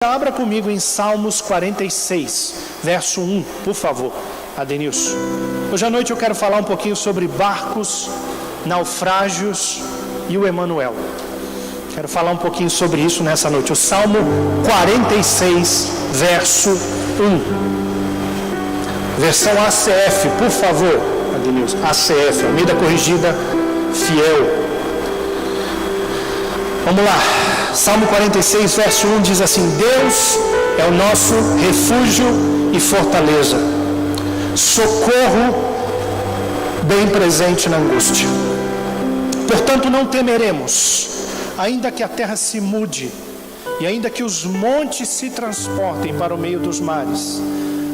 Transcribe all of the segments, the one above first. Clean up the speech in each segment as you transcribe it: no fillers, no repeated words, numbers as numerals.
Abra comigo em Salmos 46, verso 1, por favor, Adenilson. Hoje à noite eu quero falar um pouquinho sobre barcos, naufrágios e o Emanuel. Quero falar um pouquinho sobre isso nessa noite. O Salmo 46, verso 1. Versão ACF, por favor, Adenilson. ACF, Almeida Corrigida Fiel. Vamos lá. Salmo 46, verso 1 diz assim: Deus é o nosso refúgio e fortaleza, socorro bem presente na angústia. Portanto, não temeremos, ainda que a terra se mude, e ainda que os montes se transportem para o meio dos mares,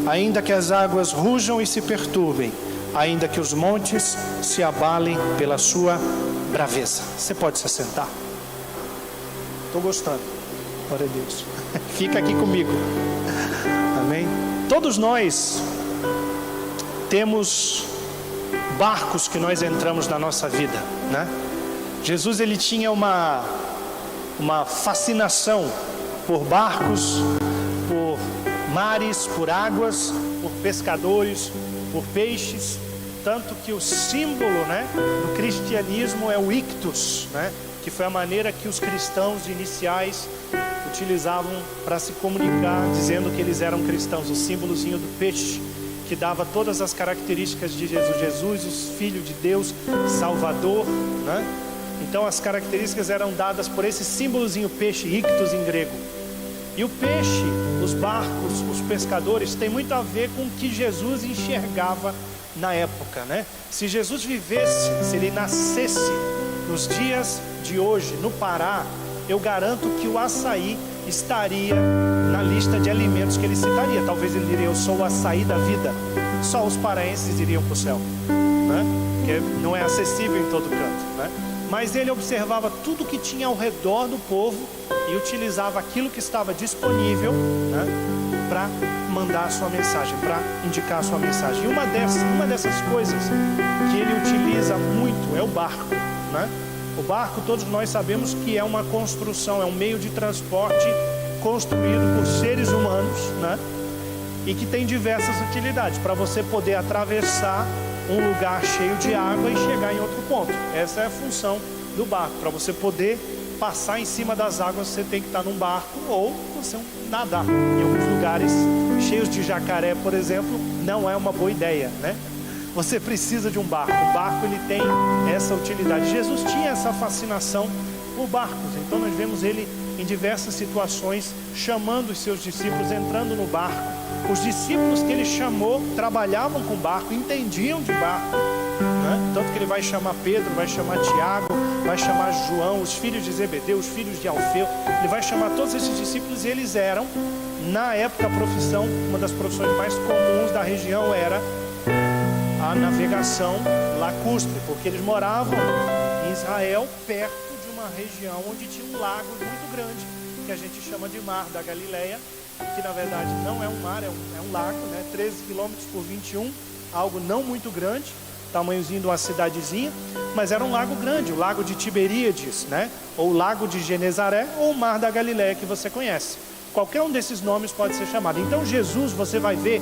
ainda que as águas rujam e se perturbem, ainda que os montes se abalem pela sua braveza. Você pode se assentar? Estou gostando, glória a Deus. Fica aqui comigo, amém? Todos nós temos barcos que nós entramos na nossa vida, né? Jesus, ele tinha uma fascinação por barcos, por mares, por águas, por pescadores, por peixes, tanto que o símbolo, né, do cristianismo é o ictus, né? Que foi a maneira que os cristãos iniciais utilizavam para se comunicar, dizendo que eles eram cristãos. O símbolozinho do peixe, que dava todas as características de Jesus. Jesus, o Filho de Deus, Salvador, né? Então as características eram dadas por esse símbolozinho peixe, ictus em grego. E o peixe, os barcos, os pescadores, tem muito a ver com o que Jesus enxergava na época, né? Se Jesus vivesse, se ele nascesse nos dias de hoje, no Pará, eu garanto que o açaí estaria na lista de alimentos que ele citaria. Talvez ele diria: eu sou o açaí da vida. Só os paraenses iriam para o céu, né? Porque não é acessível em todo canto, né? Mas ele observava tudo que tinha ao redor do povo e utilizava aquilo que estava disponível, né, para mandar a sua mensagem, para indicar a sua mensagem. E uma dessas coisas que ele utiliza muito é o barco, né? O barco, todos nós sabemos que é uma construção, é um meio de transporte construído por seres humanos, né? E que tem diversas utilidades, para você poder atravessar um lugar cheio de água e chegar em outro ponto. Essa é a função do barco. Para você poder passar em cima das águas, você tem que estar num barco ou você nadar. Em alguns lugares cheios de jacaré, por exemplo, não é uma boa ideia, né? Você precisa de um barco. O barco, ele tem essa utilidade. Jesus tinha essa fascinação por barcos. Então nós vemos ele em diversas situações chamando os seus discípulos, entrando no barco. Os discípulos que ele chamou trabalhavam com barco, entendiam de barco, né? Tanto que ele vai chamar Pedro, vai chamar Tiago, vai chamar João, os filhos de Zebedeu, os filhos de Alfeu. Ele vai chamar todos esses discípulos e eles eram, na época, a profissão, uma das profissões mais comuns da região era a navegação lacustre, porque eles moravam em Israel, perto de uma região onde tinha um lago muito grande, que a gente chama de Mar da Galileia, que na verdade não é um mar, é um lago, né? 13 quilômetros por 21, algo não muito grande, tamanhozinho de uma cidadezinha, mas era um lago grande, o lago de Tiberíades, né? Ou o lago de Genezaré, ou o Mar da Galileia, que você conhece. Qualquer um desses nomes pode ser chamado. Então Jesus, você vai ver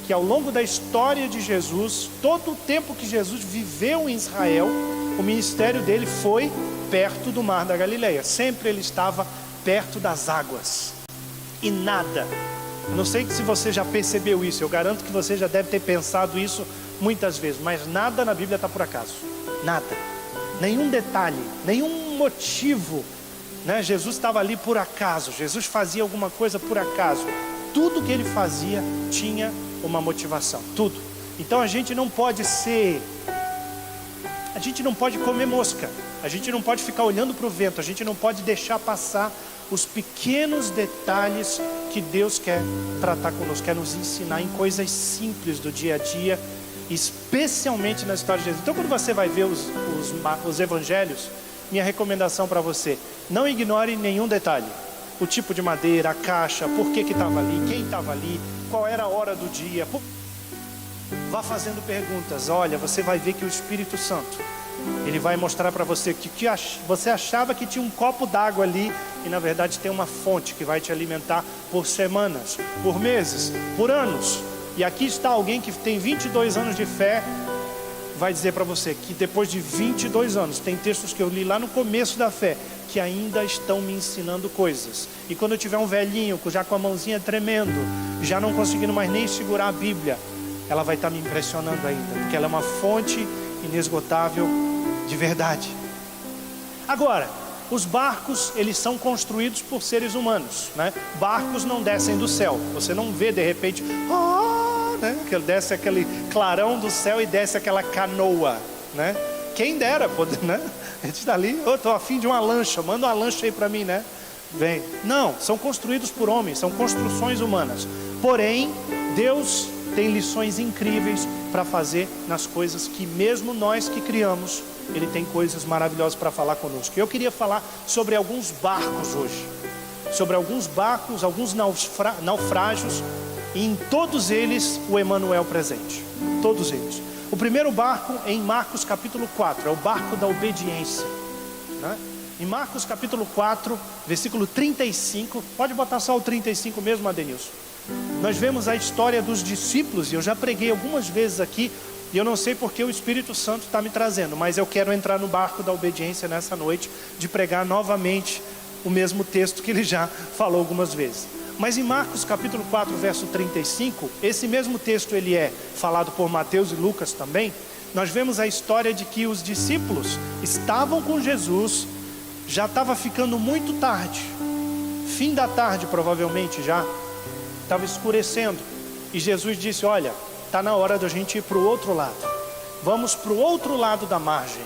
que ao longo da história de Jesus, todo o tempo que Jesus viveu em Israel, o ministério dele foi perto do Mar da Galileia. Sempre ele estava perto das águas. E nada, eu não sei se você já percebeu isso, eu garanto que você já deve ter pensado isso muitas vezes, mas nada na Bíblia está por acaso. Nada. Nenhum detalhe, nenhum motivo, né? Jesus estava ali por acaso, Jesus fazia alguma coisa por acaso. Tudo que ele fazia tinha uma motivação, tudo. Então a gente não pode comer mosca, a gente não pode ficar olhando para o vento, a gente não pode deixar passar os pequenos detalhes que Deus quer tratar conosco, quer nos ensinar em coisas simples do dia a dia, especialmente na história de Jesus. Então quando você vai ver os evangelhos, minha recomendação para você: não ignore nenhum detalhe. O tipo de madeira, a caixa, por que estava ali, quem estava ali, qual era a hora do dia. Vá fazendo perguntas. Olha, você vai ver que o Espírito Santo, Ele vai mostrar para você que você achava que tinha um copo d'água ali, e na verdade tem uma fonte que vai te alimentar por semanas, por meses, por anos. E aqui está alguém que tem 22 anos de fé, vai dizer para você que depois de 22 anos, tem textos que eu li lá no começo da fé, que ainda estão me ensinando coisas. E quando eu tiver um velhinho, já com a mãozinha tremendo, já não conseguindo mais nem segurar a Bíblia, ela vai estar me impressionando ainda, porque ela é uma fonte inesgotável de verdade. Agora, os barcos, eles são construídos por seres humanos, né? Barcos não descem do céu. Você não vê de repente, né? Que desce aquele clarão do céu e desce aquela canoa, né? Quem dera, né? A gente está ali, estou a fim de uma lancha, manda uma lancha aí para mim, né? Vem. Não, são construídos por homens, são construções humanas. Porém, Deus tem lições incríveis para fazer nas coisas que mesmo nós que criamos, Ele tem coisas maravilhosas para falar conosco. Eu queria falar sobre alguns barcos hoje, sobre alguns barcos, alguns naufrágios, e em todos eles o Emanuel presente, todos eles. O primeiro barco é em Marcos capítulo 4, é o barco da obediência, né? Em Marcos capítulo 4, versículo 35, pode botar só o 35 mesmo, Adenilson. Nós vemos a história dos discípulos, e eu já preguei algumas vezes aqui, e eu não sei porque o Espírito Santo está me trazendo, mas eu quero entrar no barco da obediência nessa noite, de pregar novamente o mesmo texto que ele já falou algumas vezes. Mas em Marcos capítulo 4, verso 35, esse mesmo texto ele é falado por Mateus e Lucas também. Nós vemos a história de que os discípulos estavam com Jesus, já estava ficando muito tarde, fim da tarde provavelmente já, estava escurecendo, e Jesus disse: olha, está na hora da gente ir para o outro lado, vamos para o outro lado da margem.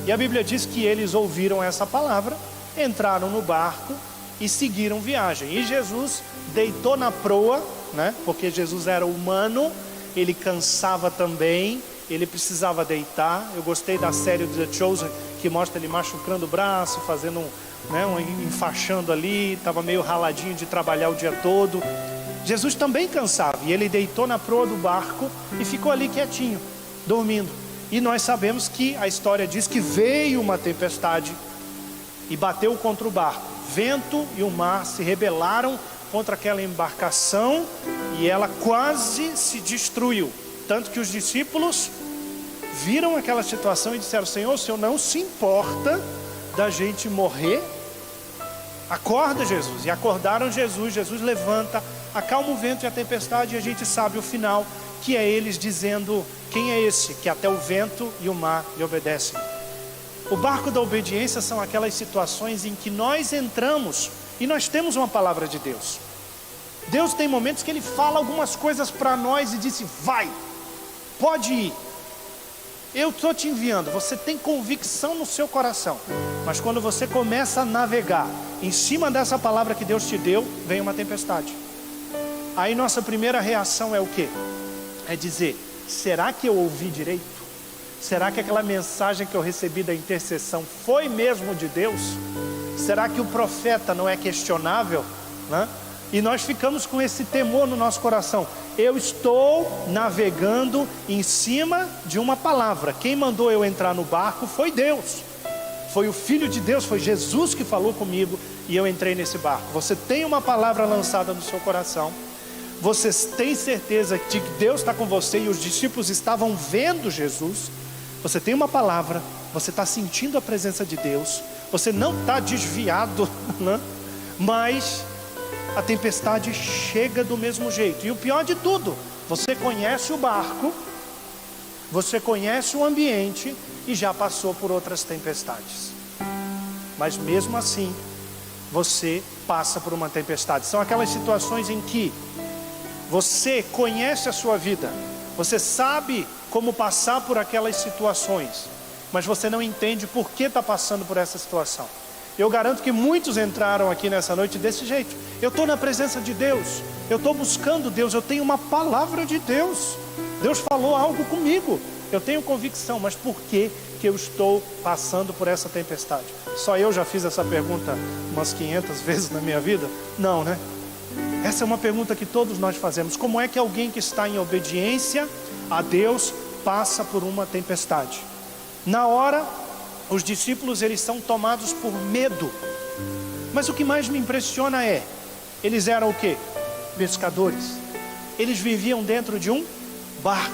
E a Bíblia diz que eles ouviram essa palavra, entraram no barco e seguiram viagem. E Jesus deitou na proa, né? Porque Jesus era humano, ele cansava também, ele precisava deitar. Eu gostei da série The Chosen, que mostra ele machucando o braço, fazendo enfaixando ali, estava meio raladinho de trabalhar o dia todo. Jesus também cansava, e ele deitou na proa do barco e ficou ali quietinho, dormindo. E nós sabemos que a história diz que veio uma tempestade e bateu contra o barco. Vento e o mar se rebelaram contra aquela embarcação, e ela quase se destruiu. Tanto que os discípulos viram aquela situação e disseram: Senhor, o Senhor não se importa da gente morrer? Acorda, Jesus. E acordaram Jesus. Jesus levanta, acalma o vento e a tempestade, e a gente sabe o final, que é eles dizendo: quem é esse que até o vento e o mar lhe obedecem? O barco da obediência são aquelas situações em que nós entramos e nós temos uma palavra de Deus. Deus tem momentos que Ele fala algumas coisas para nós e disse: vai, pode ir, eu estou te enviando. Você tem convicção no seu coração, mas quando você começa a navegar em cima dessa palavra que Deus te deu, vem uma tempestade. Aí nossa primeira reação é o quê? É dizer: será que eu ouvi direito? Será que aquela mensagem que eu recebi da intercessão foi mesmo de Deus? Será que o profeta não é questionável, né? E nós ficamos com esse temor no nosso coração. Eu estou navegando em cima de uma palavra. Quem mandou eu entrar no barco foi Deus, foi o Filho de Deus, foi Jesus que falou comigo, e eu entrei nesse barco. Você tem uma palavra lançada no seu coração, você tem certeza de que Deus está com você, e os discípulos estavam vendo Jesus. Você tem uma palavra, você está sentindo a presença de Deus, você não está desviado, né? Mas a tempestade chega do mesmo jeito. E o pior de tudo, você conhece o barco, você conhece o ambiente e já passou por outras tempestades, mas mesmo assim você passa por uma tempestade. São aquelas situações em que você conhece a sua vida, você sabe como passar por aquelas situações, mas você não entende por que está passando por essa situação. Eu garanto que muitos entraram aqui nessa noite desse jeito. Eu estou na presença de Deus, eu estou buscando Deus, eu tenho uma palavra de Deus, Deus falou algo comigo, eu tenho convicção, mas por que eu estou passando por essa tempestade? Só eu já fiz essa pergunta umas 500 vezes na minha vida? Não, né? Essa é uma pergunta que todos nós fazemos. Como é que alguém que está em obediência a Deus passa por uma tempestade? Na hora, os discípulos eles são tomados por medo. Mas o que mais me impressiona é, eles eram o quê? Pescadores. Eles viviam dentro de um barco,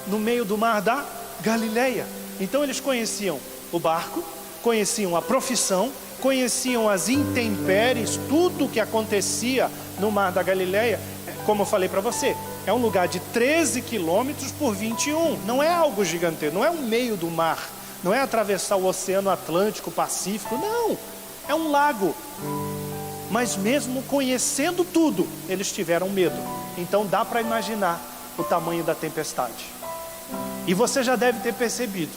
no meio do mar da Galileia. Então eles conheciam o barco, conheciam a profissão, conheciam as intempéries, tudo o que acontecia no mar da Galileia. Como eu falei para você, é um lugar de 13 quilômetros por 21, não é algo gigantesco, não é o meio do mar, não é atravessar o Oceano Atlântico, Pacífico, não, é um lago. Mas mesmo conhecendo tudo, eles tiveram medo. Então dá para imaginar o tamanho da tempestade. E você já deve ter percebido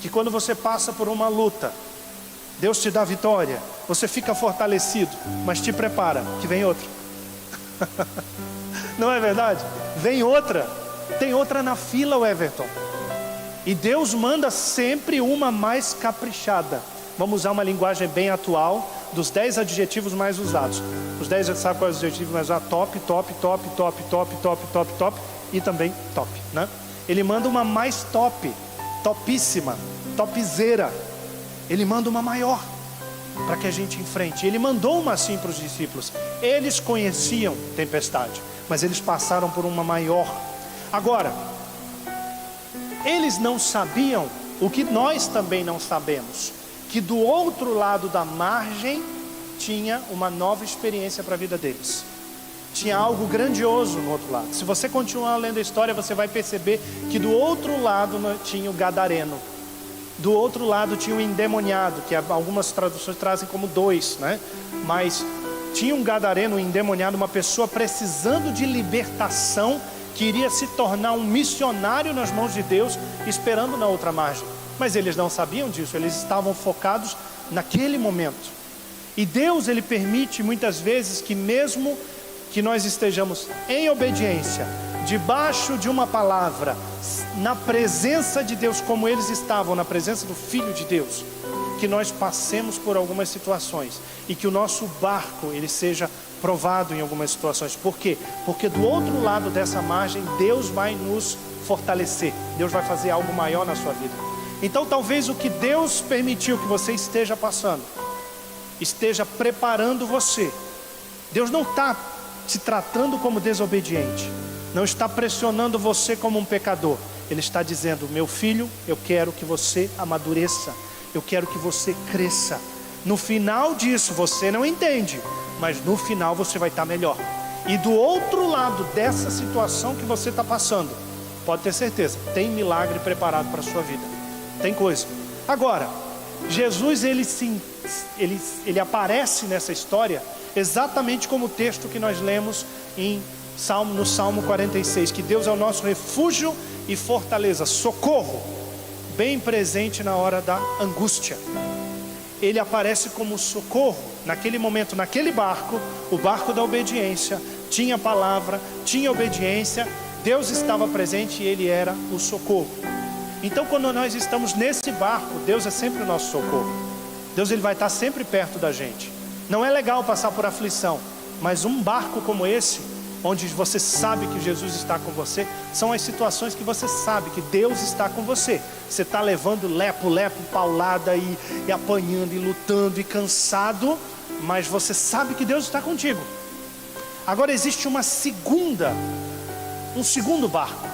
que quando você passa por uma luta, Deus te dá vitória, você fica fortalecido, mas te prepara, que vem outra. Não é verdade? Vem outra, tem outra na fila, Everton. E Deus manda sempre uma mais caprichada. Vamos usar uma linguagem bem atual, dos 10 adjetivos mais usados. Os 10, já sabe quais os adjetivos mais usados? Top, top, top, top, top, top, top, top e também top, né? Ele manda uma mais top, topíssima, topzera. Ele manda uma maior para que a gente enfrente. Ele mandou uma assim para os discípulos. Eles conheciam tempestade, mas eles passaram por uma maior. Agora, eles não sabiam o que nós também não sabemos, que do outro lado da margem tinha uma nova experiência para a vida deles. Tinha algo grandioso no outro lado. Se você continuar lendo a história, você vai perceber que do outro lado tinha o gadareno. Do outro lado tinha o endemoniado, que algumas traduções trazem como 2, né? Mas tinha um gadareno, um endemoniado, uma pessoa precisando de libertação, que iria se tornar um missionário nas mãos de Deus, esperando na outra margem. Mas eles não sabiam disso, eles estavam focados naquele momento. E Deus, Ele permite muitas vezes que mesmo que nós estejamos em obediência, debaixo de uma palavra, na presença de Deus, como eles estavam na presença do Filho de Deus, que nós passemos por algumas situações e que o nosso barco ele seja provado em algumas situações. Por quê? Porque do outro lado dessa margem, Deus vai nos fortalecer, Deus vai fazer algo maior na sua vida. Então talvez o que Deus permitiu que você esteja passando, esteja preparando você. Deus não está te tratando como desobediente, não está pressionando você como um pecador. Ele está dizendo: meu filho, eu quero que você amadureça, eu quero que você cresça. No final disso você não entende, mas no final você vai estar melhor. E do outro lado dessa situação que você está passando, pode ter certeza, tem milagre preparado para a sua vida. Tem coisa. Agora, Jesus ele aparece nessa história exatamente como o texto que nós lemos no Salmo 46, que Deus é o nosso refúgio e fortaleza, socorro, bem presente na hora da angústia. Ele aparece como socorro, naquele momento, naquele barco, o barco da obediência, tinha palavra, tinha obediência, Deus estava presente e Ele era o socorro. Então quando nós estamos nesse barco, Deus é sempre o nosso socorro. Deus ele vai estar sempre perto da gente. Não é legal passar por aflição, mas um barco como esse, onde você sabe que Jesus está com você, são as situações que você sabe que Deus está com você. Você está levando lepo, paulada e apanhando e lutando e cansado, mas você sabe que Deus está contigo. Agora existe um segundo barco,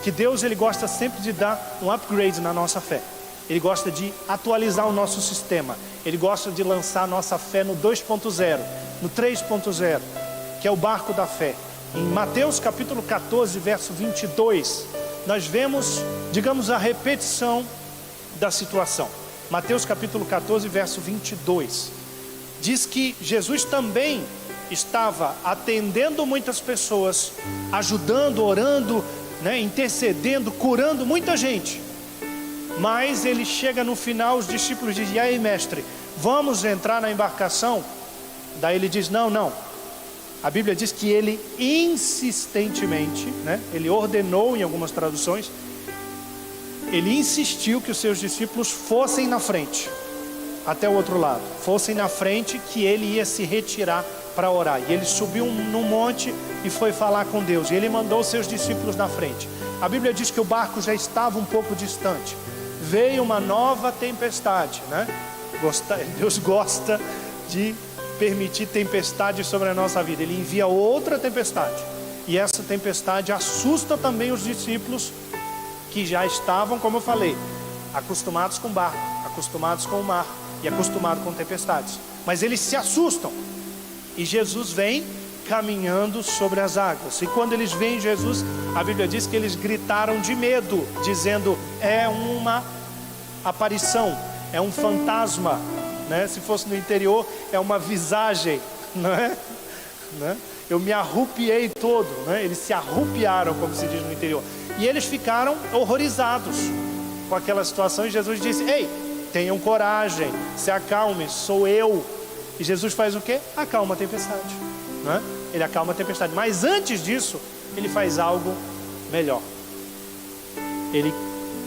que Deus ele gosta sempre de dar um upgrade na nossa fé. Ele gosta de atualizar o nosso sistema. Ele gosta de lançar a nossa fé no 2.0, no 3.0, que é o barco da fé. Em Mateus capítulo 14, verso 22, nós vemos, digamos, a repetição da situação. Mateus capítulo 14, verso 22. Diz que Jesus também estava atendendo muitas pessoas, ajudando, orando, intercedendo, curando muita gente. Mas ele chega no final, os discípulos dizem: e aí, mestre, vamos entrar na embarcação? Daí ele diz: não. A Bíblia diz que ele insistentemente, ele ordenou em algumas traduções, ele insistiu que os seus discípulos fossem na frente, até o outro lado, fossem na frente, que ele ia se retirar para orar. E ele subiu num monte e foi falar com Deus, e ele mandou os seus discípulos na frente. A Bíblia diz que o barco já estava um pouco distante, veio uma nova tempestade, né? Deus gosta de permitir tempestade sobre a nossa vida. Ele envia outra tempestade, e essa tempestade assusta também os discípulos que já estavam, como eu falei, acostumados com barco, acostumados com o mar e acostumados com tempestades. Mas eles se assustam, e Jesus vem caminhando sobre as águas. E quando eles veem Jesus, a Bíblia diz que eles gritaram de medo, dizendo: é uma aparição, é um fantasma, né? Se fosse no interior, é uma visagem, não é? Né? Eu me arrupiei todo, né? Eles se arrupiaram, como se diz no interior, e eles ficaram horrorizados com aquela situação. E Jesus disse: ei, tenham coragem, se acalme, sou eu. E Jesus faz o quê? Acalma a tempestade, não é? Ele acalma a tempestade. Mas antes disso, ele faz algo melhor.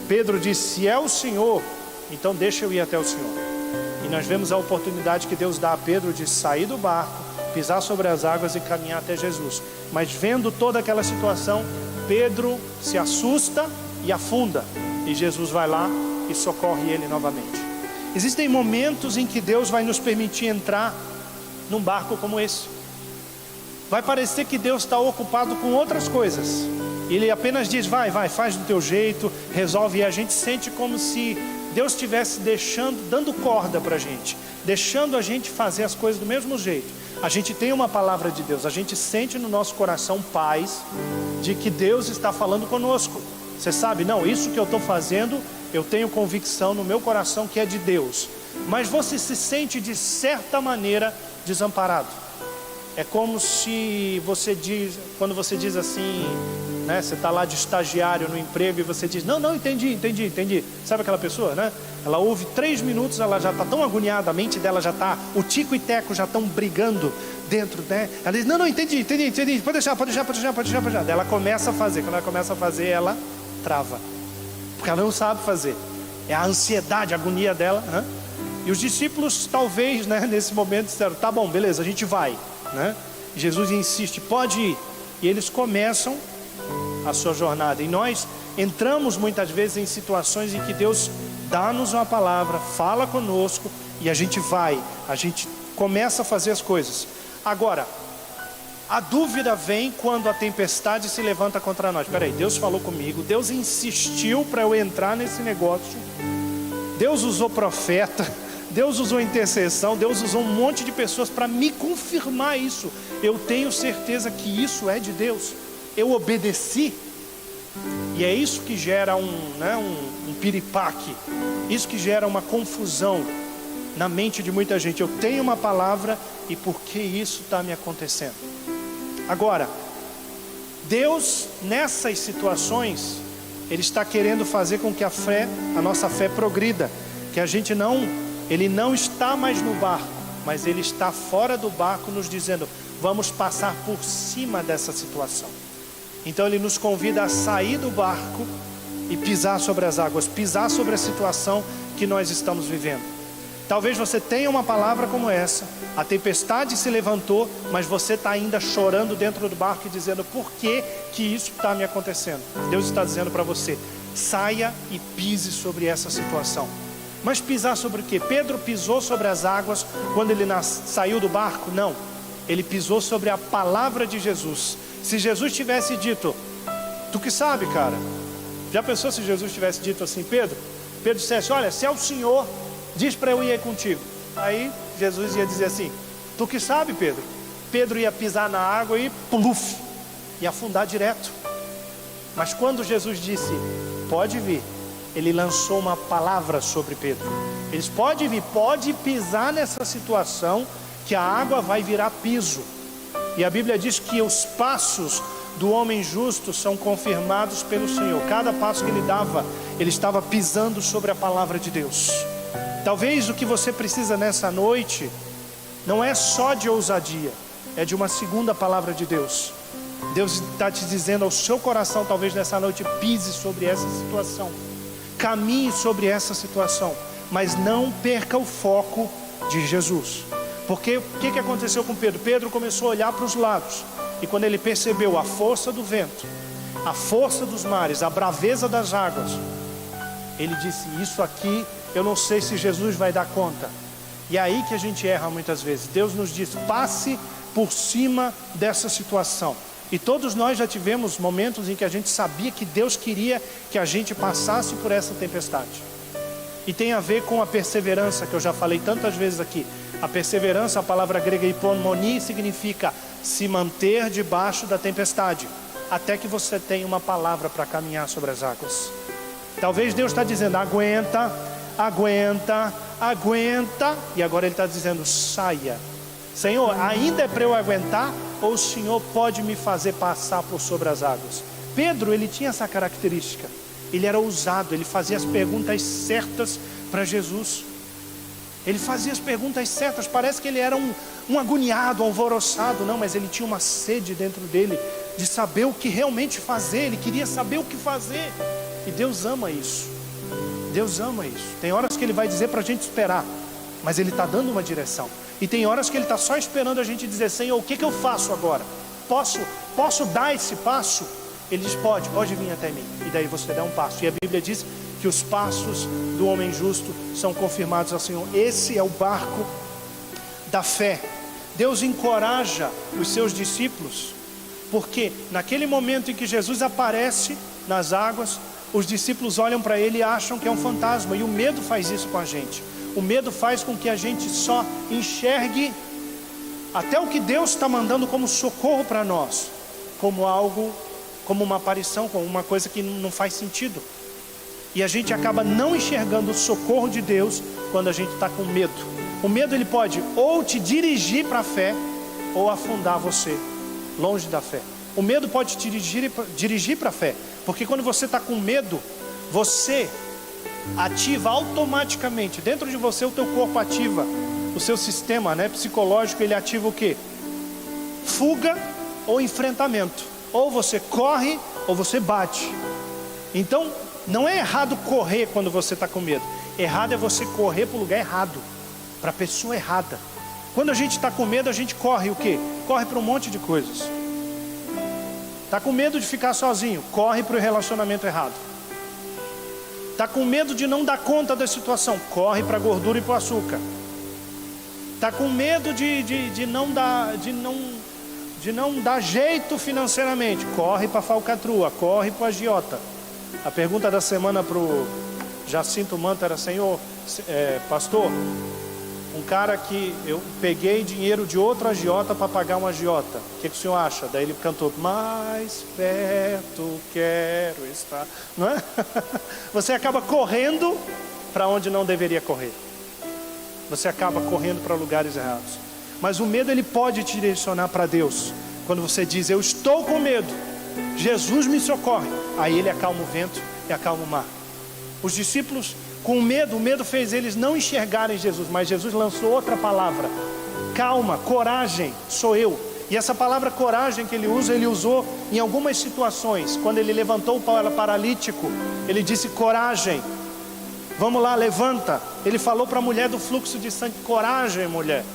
Pedro disse: se é o Senhor, então deixa eu ir até o Senhor. E nós vemos a oportunidade que Deus dá a Pedro de sair do barco, pisar sobre as águas e caminhar até Jesus. Mas vendo toda aquela situação, Pedro se assusta e afunda, e Jesus vai lá e socorre ele novamente. Existem momentos em que Deus vai nos permitir entrar num barco como esse. Vai parecer que Deus está ocupado com outras coisas. Ele apenas diz: vai, faz do teu jeito, resolve. E a gente sente como se Deus estivesse dando corda para a gente, deixando a gente fazer as coisas do mesmo jeito. A gente tem uma palavra de Deus, a gente sente no nosso coração paz de que Deus está falando conosco. Você sabe, não, isso que eu estou fazendo, eu tenho convicção no meu coração que é de Deus. Mas você se sente de certa maneira desamparado. É como se você diz, quando você diz assim, né? Você está lá de estagiário no emprego e você diz: não, entendi. Sabe aquela pessoa, né? Ela ouve 3 minutos, ela já está tão agoniada, a mente dela já está, o tico e teco já estão brigando dentro, né? Ela diz: não, entendi, pode deixar. Daí ela começa a fazer, quando ela começa a fazer, ela trava, porque ela não sabe fazer. É a ansiedade, a agonia dela, né? E os discípulos talvez, né, nesse momento disseram: tá bom, beleza, a gente vai, né? Jesus insiste: pode ir. E eles começam a sua jornada. E nós entramos muitas vezes em situações em que Deus dá-nos uma palavra, fala conosco, e a gente vai, a gente começa a fazer as coisas. Agora, a dúvida vem quando a tempestade se levanta contra nós. Peraí, Deus falou comigo, Deus insistiu para eu entrar nesse negócio, Deus usou profeta, Deus usou intercessão, Deus usou um monte de pessoas para me confirmar isso. Eu tenho certeza que isso é de Deus. Eu obedeci. E é isso que gera um piripaque. Isso que gera uma confusão na mente de muita gente. Eu tenho uma palavra, e por que isso está me acontecendo? Agora, Deus nessas situações, Ele está querendo fazer com que a nossa fé progrida. Que a gente Ele não está mais no barco, mas Ele está fora do barco nos dizendo: vamos passar por cima dessa situação. Então Ele nos convida a sair do barco e pisar sobre as águas, pisar sobre a situação que nós estamos vivendo. Talvez você tenha uma palavra como essa, a tempestade se levantou, mas você está ainda chorando dentro do barco e dizendo: por que isso está me acontecendo? Deus está dizendo para você: saia e pise sobre essa situação. Mas pisar sobre o quê? Pedro pisou sobre as águas quando ele saiu do barco? Não, ele pisou sobre a palavra de Jesus. Se Jesus tivesse dito: tu que sabe, cara, já pensou se Jesus tivesse dito assim: Pedro dissesse: olha, se é o Senhor, diz para eu ir aí contigo. Aí Jesus ia dizer assim: tu que sabe, Pedro. Pedro ia pisar na água e pluf, ia afundar direto. Mas quando Jesus disse: pode vir, Ele lançou uma palavra sobre Pedro. Eles: pode vir, pode pisar nessa situação, que a água vai virar piso. E a Bíblia diz que os passos do homem justo são confirmados pelo Senhor. Cada passo que ele dava, ele estava pisando sobre a palavra de Deus. Talvez o que você precisa nessa noite não é só de ousadia, é de uma segunda palavra de Deus. Deus está te dizendo ao seu coração, talvez nessa noite: pise sobre essa situação, caminhe sobre essa situação, mas não perca o foco de Jesus. Porque o que aconteceu com Pedro? Pedro começou a olhar para os lados, e quando ele percebeu a força do vento, a força dos mares, a braveza das águas, Ele disse, isso aqui eu não sei se Jesus vai dar conta. E é aí que a gente erra muitas vezes. Deus nos diz, passe por cima dessa situação. E todos nós já tivemos momentos em que a gente sabia que Deus queria que a gente passasse por essa tempestade. E tem a ver com a perseverança, que eu já falei tantas vezes aqui. A perseverança, a palavra grega hipomoni, significa se manter debaixo da tempestade, até que você tenha uma palavra para caminhar sobre as águas. Talvez Deus está dizendo, aguenta, aguenta, aguenta. E agora Ele está dizendo, saia. Senhor, ainda é para eu aguentar? Ou o Senhor pode me fazer passar por sobre as águas? Pedro, ele tinha essa característica. Ele era ousado, ele fazia as perguntas certas para Jesus. Ele fazia as perguntas certas, parece que ele era um agoniado, um alvoroçado. Não, mas ele tinha uma sede dentro dele de saber o que realmente fazer. Ele queria saber o que fazer. E Deus ama isso. Deus ama isso. Tem horas que Ele vai dizer para a gente esperar, mas Ele está dando uma direção. E tem horas que Ele está só esperando a gente dizer, Senhor, o que eu faço agora? Posso dar esse passo? Ele diz, pode vir até mim. E daí você dá um passo. E a Bíblia diz que os passos do homem justo são confirmados ao Senhor. Esse é o barco da fé. Deus encoraja os seus discípulos, porque naquele momento em que Jesus aparece nas águas, os discípulos olham para Ele e acham que é um fantasma. E o medo faz isso com a gente. O medo faz com que a gente só enxergue até o que Deus está mandando como socorro para nós, como algo, como uma aparição, como uma coisa que não faz sentido. E a gente acaba não enxergando o socorro de Deus quando a gente está com medo. O medo, ele pode ou te dirigir para a fé, ou afundar você longe da fé. O medo pode te dirigir para a fé, porque quando você está com medo, você ativa automaticamente, dentro de você o teu corpo ativa, o seu sistema, psicológico, ele ativa o quê? Fuga ou enfrentamento. Ou você corre ou você bate. Então não é errado correr quando você está com medo. Errado é você correr para o lugar errado, para a pessoa errada. Quando a gente está com medo, a gente corre o quê? Corre para um monte de coisas. Está com medo de ficar sozinho? Corre para o relacionamento errado. Está com medo de não dar conta da situação? Corre para a gordura e para o açúcar. Está com medo de não dar jeito financeiramente? Corre para a falcatrua, corre para a agiota. A pergunta da semana para o Jacinto Manta era, Senhor, pastor, um cara que eu peguei dinheiro de outro agiota para pagar um agiota, o que o senhor acha? Daí ele cantou, mais perto quero estar, não é? Você acaba correndo para onde não deveria correr. Você acaba correndo para lugares errados. Mas o medo, ele pode te direcionar para Deus. Quando você diz, eu estou com medo, Jesus me socorre, aí Ele acalma o vento e acalma o mar. Os discípulos com medo, o medo fez eles não enxergarem Jesus, mas Jesus lançou outra palavra, calma, coragem, sou eu. E essa palavra coragem que ele usa, ele usou em algumas situações. Quando ele levantou o paralítico, ele disse, coragem, vamos lá, levanta. Ele falou para a mulher do fluxo de sangue, coragem, mulher,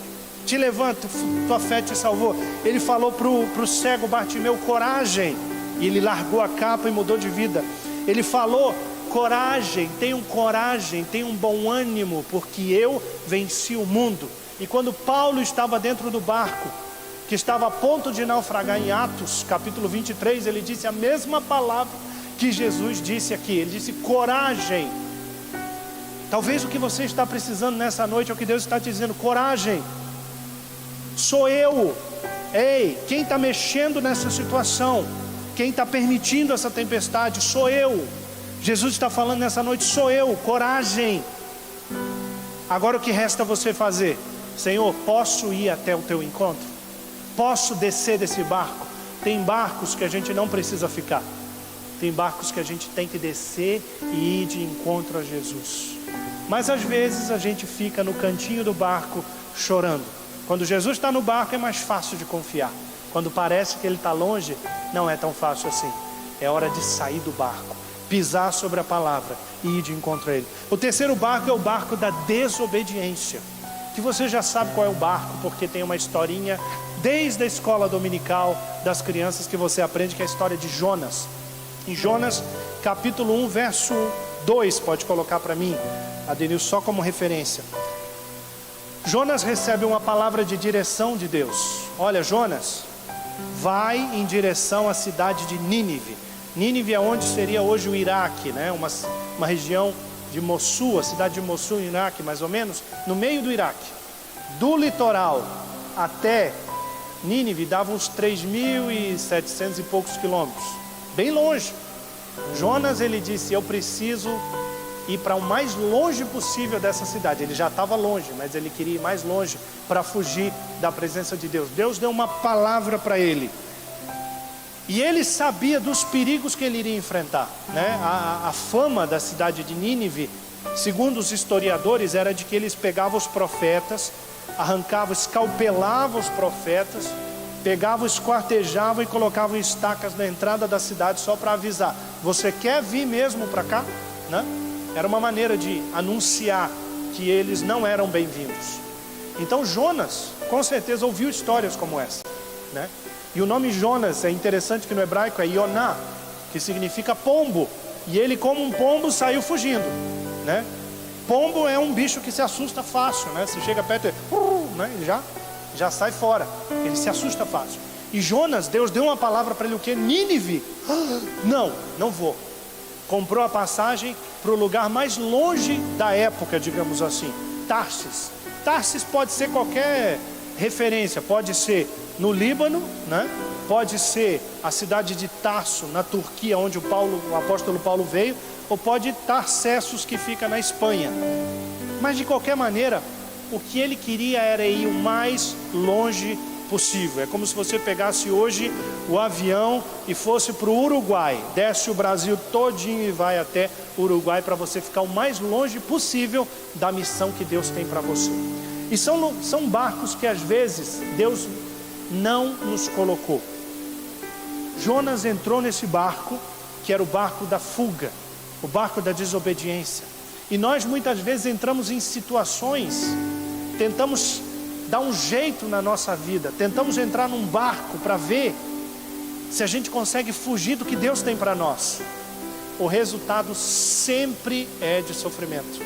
te levanta, tua fé te salvou. Ele falou para o cego Bartimeu, coragem, e ele largou a capa e mudou de vida. Ele falou, coragem, tenham bom ânimo, porque eu venci o mundo. E quando Paulo estava dentro do barco, que estava a ponto de naufragar, em Atos capítulo 23, ele disse a mesma palavra que Jesus disse aqui. Ele disse, coragem. Talvez o que você está precisando nessa noite é o que Deus está te dizendo, coragem, sou eu. Ei, quem está mexendo nessa situação, quem está permitindo essa tempestade, sou eu. Jesus está falando nessa noite, sou eu, coragem. Agora o que resta você fazer? Senhor, posso ir até o teu encontro? Posso descer desse barco? Tem barcos que a gente não precisa ficar. Tem barcos que a gente tem que descer e ir de encontro a Jesus. Mas às vezes a gente fica no cantinho do barco chorando. Quando Jesus está no barco é mais fácil de confiar. Quando parece que Ele está longe, não é tão fácil assim. É hora de sair do barco, pisar sobre a palavra e ir de encontro a Ele. O terceiro barco é o barco da desobediência, que você já sabe qual é o barco, porque tem uma historinha desde a escola dominical das crianças que você aprende, que é a história de Jonas. Em Jonas capítulo 1 verso 2, pode colocar para mim, Adenilson, só como referência. Jonas recebe uma palavra de direção de Deus. Olha, Jonas, vai em direção à cidade de Nínive. Nínive é onde seria hoje o Iraque, né? Uma região de Mossul, a cidade de Mossul, Iraque, mais ou menos, no meio do Iraque. Do litoral até Nínive dava uns 3.700 e poucos quilômetros, bem longe. Jonas, ele disse, eu preciso ir para o mais longe possível dessa cidade. Ele já estava longe, mas ele queria ir mais longe para fugir da presença de Deus. Deus deu uma palavra para ele, e ele sabia dos perigos que ele iria enfrentar, né? A fama da cidade de Nínive, segundo os historiadores, era de que eles pegavam os profetas, arrancavam, escalpelavam os profetas, pegavam, esquartejavam e colocavam estacas na entrada da cidade só para avisar: você quer vir mesmo para cá? Né? Era uma maneira de anunciar que eles não eram bem-vindos. Então Jonas, com certeza, ouviu histórias como essa, né? E o nome Jonas é interessante que no hebraico é Yoná, que significa pombo. E ele, como um pombo, saiu fugindo, né? Pombo é um bicho que se assusta fácil, né? Se chega perto, né? Ele já sai fora. Ele se assusta fácil. E Jonas, Deus deu uma palavra para ele, o que? Nínive. Não vou. Comprou a passagem para o lugar mais longe da época, digamos assim, Tarsis. Tarsis pode ser qualquer referência, pode ser no Líbano, né? Pode ser a cidade de Tarso, na Turquia, onde o apóstolo Paulo veio, ou pode Tarcessos, que fica na Espanha. Mas de qualquer maneira, o que ele queria era ir o mais longe possível. É como se você pegasse hoje o avião e fosse para o Uruguai, desce o Brasil todinho e vai até o Uruguai, para você ficar o mais longe possível da missão que Deus tem para você. E são barcos que às vezes Deus não nos colocou. Jonas entrou nesse barco, que era o barco da fuga, o barco da desobediência. E nós muitas vezes entramos em situações, tentamos dar um jeito na nossa vida, tentamos entrar num barco para ver se a gente consegue fugir do que Deus tem para nós. O resultado sempre é de sofrimento.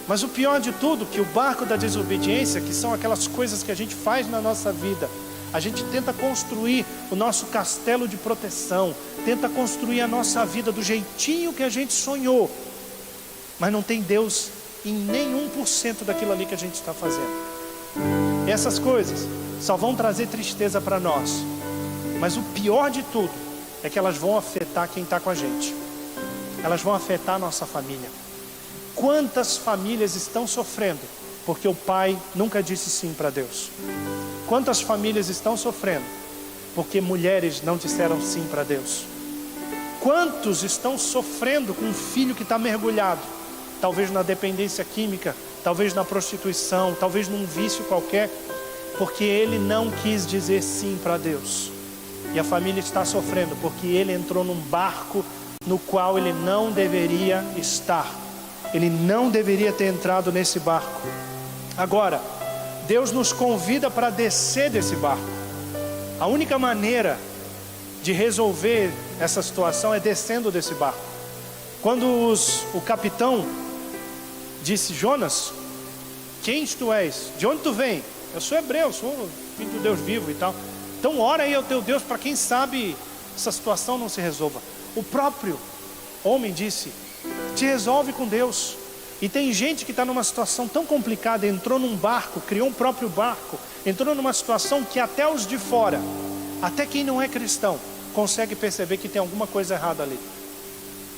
Mas o pior de tudo, que o barco da desobediência, que são aquelas coisas que a gente faz na nossa vida, a gente tenta construir o nosso castelo de proteção, tenta construir a nossa vida do jeitinho que a gente sonhou, mas não tem Deus em nenhum por cento daquilo ali que a gente está fazendo. E essas coisas só vão trazer tristeza para nós, mas o pior de tudo é que elas vão afetar quem está com a gente. Elas vão afetar a nossa família. Quantas famílias estão sofrendo porque o pai nunca disse sim para Deus? Quantas famílias estão sofrendo porque mulheres não disseram sim para Deus? Quantos estão sofrendo com um filho que está mergulhado, talvez na dependência química, talvez na prostituição, talvez num vício qualquer, porque ele não quis dizer sim para Deus? E a família está sofrendo porque ele entrou num barco no qual ele não deveria estar. Ele não deveria ter entrado nesse barco. Agora, Deus nos convida para descer desse barco. A única maneira de resolver essa situação é descendo desse barco. Quando o capitão disse: Jonas, quem tu és? De onde tu vem? Eu sou hebreu, sou filho do Deus vivo e tal. Então ora aí ao teu Deus para quem sabe essa situação não se resolva. O próprio homem disse: te resolve com Deus. E tem gente que está numa situação tão complicada, entrou num barco, criou um próprio barco, entrou numa situação que até os de fora, até quem não é cristão, consegue perceber que tem alguma coisa errada ali.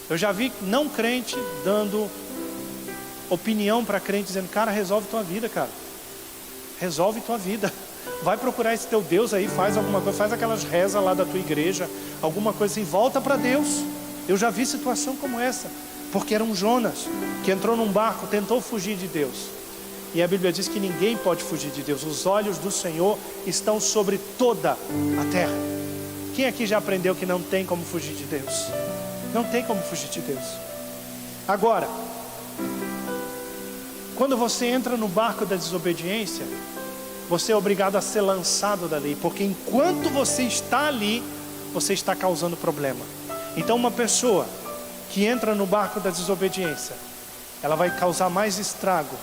Eu já vi não crente dando opinião para crente, dizendo: cara, resolve tua vida, cara. Resolve tua vida. Vai procurar esse teu Deus aí, faz alguma coisa, faz aquelas rezas lá da tua igreja, alguma coisa assim, volta para Deus. Eu já vi situação como essa, porque era um Jonas que entrou num barco, tentou fugir de Deus. E a Bíblia diz que ninguém pode fugir de Deus. Os olhos do Senhor estão sobre toda a terra. Quem aqui já aprendeu que não tem como fugir de Deus? Não tem como fugir de Deus. Agora, quando você entra no barco da desobediência, você é obrigado a ser lançado dali, porque enquanto você está ali, você está causando problema. Então uma pessoa que entra no barco da desobediência, ela vai causar mais estrago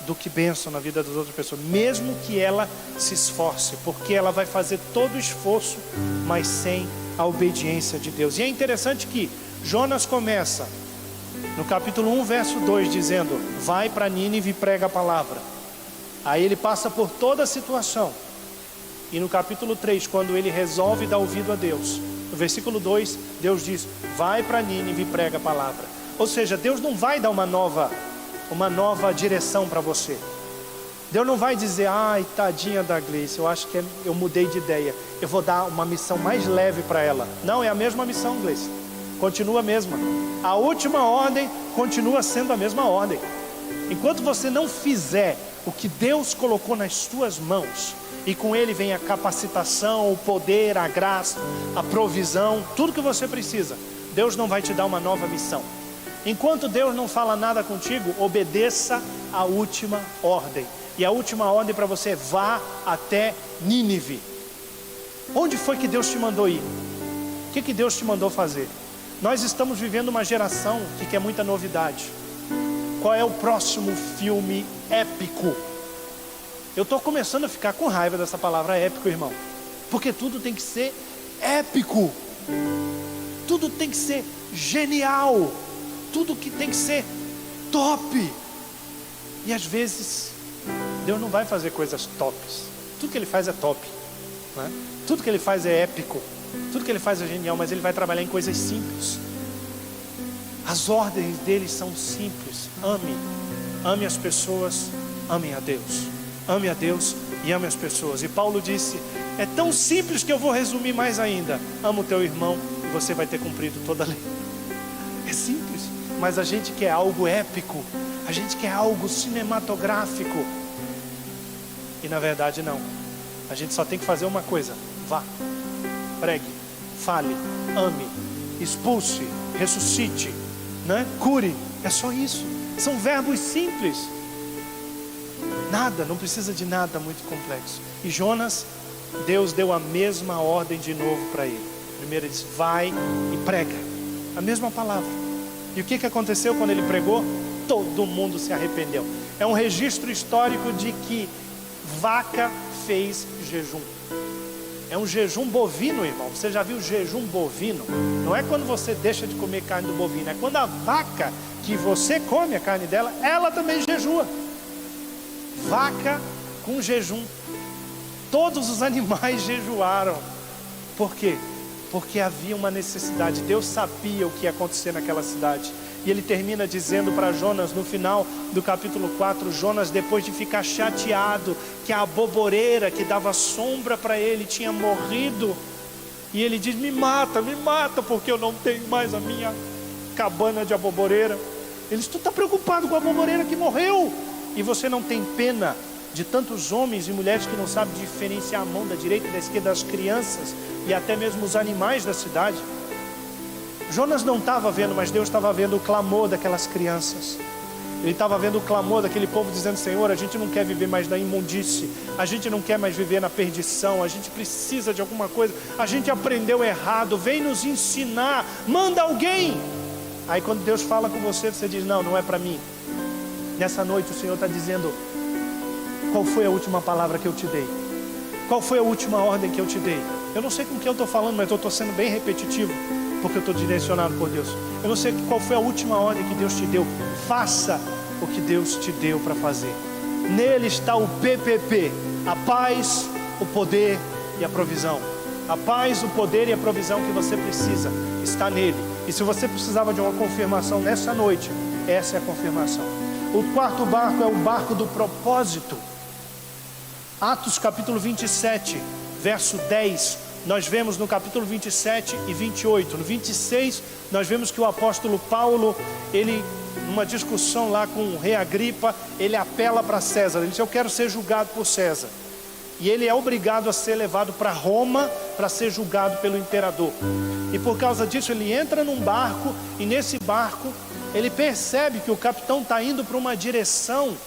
do que bênção na vida das outras pessoas, mesmo que ela se esforce, porque ela vai fazer todo o esforço, mas sem a obediência de Deus. E é interessante que Jonas começa no capítulo 1, verso 2, dizendo: vai para Nínive e prega a palavra. Aí ele passa por toda a situação, e no capítulo 3, quando ele resolve dar ouvido a Deus, no versículo 2, Deus diz: vai para Nínive e prega a palavra. Ou seja, Deus não vai dar uma nova direção para você. Deus não vai dizer: ai, tadinha da Gleice, eu acho que eu mudei de ideia, eu vou dar uma missão mais leve para ela. Não, é a mesma missão, Gleice, continua a mesma. A última ordem continua sendo a mesma ordem. Enquanto você não fizer o que Deus colocou nas suas mãos, e com ele vem a capacitação, o poder, a graça, a provisão, tudo que você precisa, Deus não vai te dar uma nova missão. Enquanto Deus não fala nada contigo, obedeça a última ordem. E a última ordem para você é: vá até Nínive. Onde foi que Deus te mandou ir? O que Deus te mandou fazer? Nós estamos vivendo uma geração que quer muita novidade. Qual é o próximo filme épico? Eu estou começando a ficar com raiva dessa palavra épico, irmão, porque tudo tem que ser épico, tudo tem que ser genial, tudo que tem que ser top. E às vezes Deus não vai fazer coisas tops. Tudo que Ele faz é top, né? Tudo que Ele faz é épico, tudo que Ele faz é genial, mas Ele vai trabalhar em coisas simples. As ordens dele são simples. Ame as pessoas, amem a Deus. Ame a Deus e ame as pessoas. E Paulo disse: é tão simples que eu vou resumir mais ainda: ama o teu irmão e você vai ter cumprido toda a lei. É simples, mas a gente quer algo épico, a gente quer algo cinematográfico. E na verdade não. A gente só tem que fazer uma coisa: vá, pregue, fale, ame, expulse, ressuscite, né? Cure. É só isso. São verbos simples. Nada, não precisa de nada muito complexo. E Jonas, Deus deu a mesma ordem de novo para ele. Primeiro ele disse: vai e prega. A mesma palavra. E o que aconteceu quando ele pregou? Todo mundo se arrependeu. É um registro histórico de que vaca fez jejum. É um jejum bovino, irmão. Você já viu jejum bovino? Não é quando você deixa de comer carne do bovino, é quando a vaca que você come a carne dela, ela também jejua. Vaca com jejum. Todos os animais jejuaram. Por quê? Porque havia uma necessidade. Deus sabia o que ia acontecer naquela cidade. E ele termina dizendo para Jonas, no final do capítulo 4, Jonas, depois de ficar chateado que a aboboreira que dava sombra para ele tinha morrido, e ele diz: me mata, porque eu não tenho mais a minha cabana de aboboreira. Ele diz: tu está preocupado com a aboboreira que morreu, e você não tem pena de tantos homens e mulheres que não sabem diferenciar a mão da direita e da esquerda, das crianças e até mesmo os animais da cidade. Jonas não estava vendo, mas Deus estava vendo o clamor daquelas crianças. Ele estava vendo o clamor daquele povo dizendo: Senhor, a gente não quer viver mais na imundície, a gente não quer mais viver na perdição, a gente precisa de alguma coisa, a gente aprendeu errado, vem nos ensinar, manda alguém. Aí quando Deus fala com você, você diz: não, não é para mim. Nessa noite o Senhor está dizendo: qual foi a última palavra que eu te dei? Qual foi a última ordem que eu te dei? Eu não sei com quem eu estou falando, mas eu estou sendo bem repetitivo, porque eu estou direcionado por Deus. Eu não sei qual foi a última ordem que Deus te deu. Faça o que Deus te deu para fazer. Nele está o PPP: a paz, o poder e a provisão. A paz, o poder e a provisão que você precisa está nele. E se você precisava de uma confirmação nessa noite, essa é a confirmação. O quarto barco é o barco do propósito. Atos capítulo 27, verso 10, nós vemos no capítulo 27 e 28. No 26, nós vemos que o apóstolo Paulo, ele, numa discussão lá com o rei Agripa, ele apela para César. Ele diz: eu quero ser julgado por César. E ele é obrigado a ser levado para Roma para ser julgado pelo imperador. E por causa disso ele entra num barco, e nesse barco ele percebe que o capitão está indo para uma direção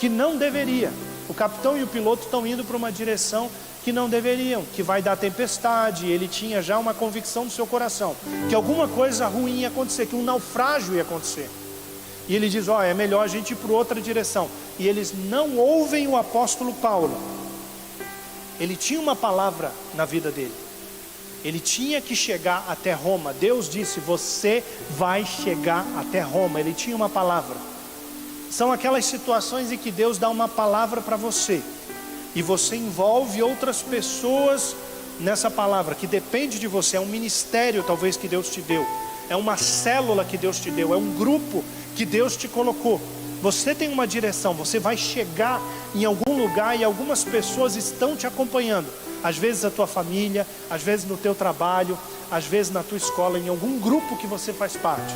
que não deveria. O capitão e o piloto estão indo para uma direção que não deveriam, que vai dar tempestade. Ele tinha já uma convicção no seu coração que alguma coisa ruim ia acontecer, que um naufrágio ia acontecer. E ele diz: é melhor a gente ir para outra direção. E eles não ouvem o apóstolo Paulo. Ele tinha uma palavra na vida dele. Ele tinha que chegar até Roma. Deus disse: você vai chegar até Roma. Ele tinha uma palavra. São aquelas situações em que Deus dá uma palavra para você, e você envolve outras pessoas nessa palavra, que depende de você. É um ministério talvez que Deus te deu, é uma célula que Deus te deu, é um grupo que Deus te colocou. Você tem uma direção, você vai chegar em algum lugar e algumas pessoas estão te acompanhando. Às vezes a tua família, às vezes no teu trabalho, às vezes na tua escola, em algum grupo que você faz parte.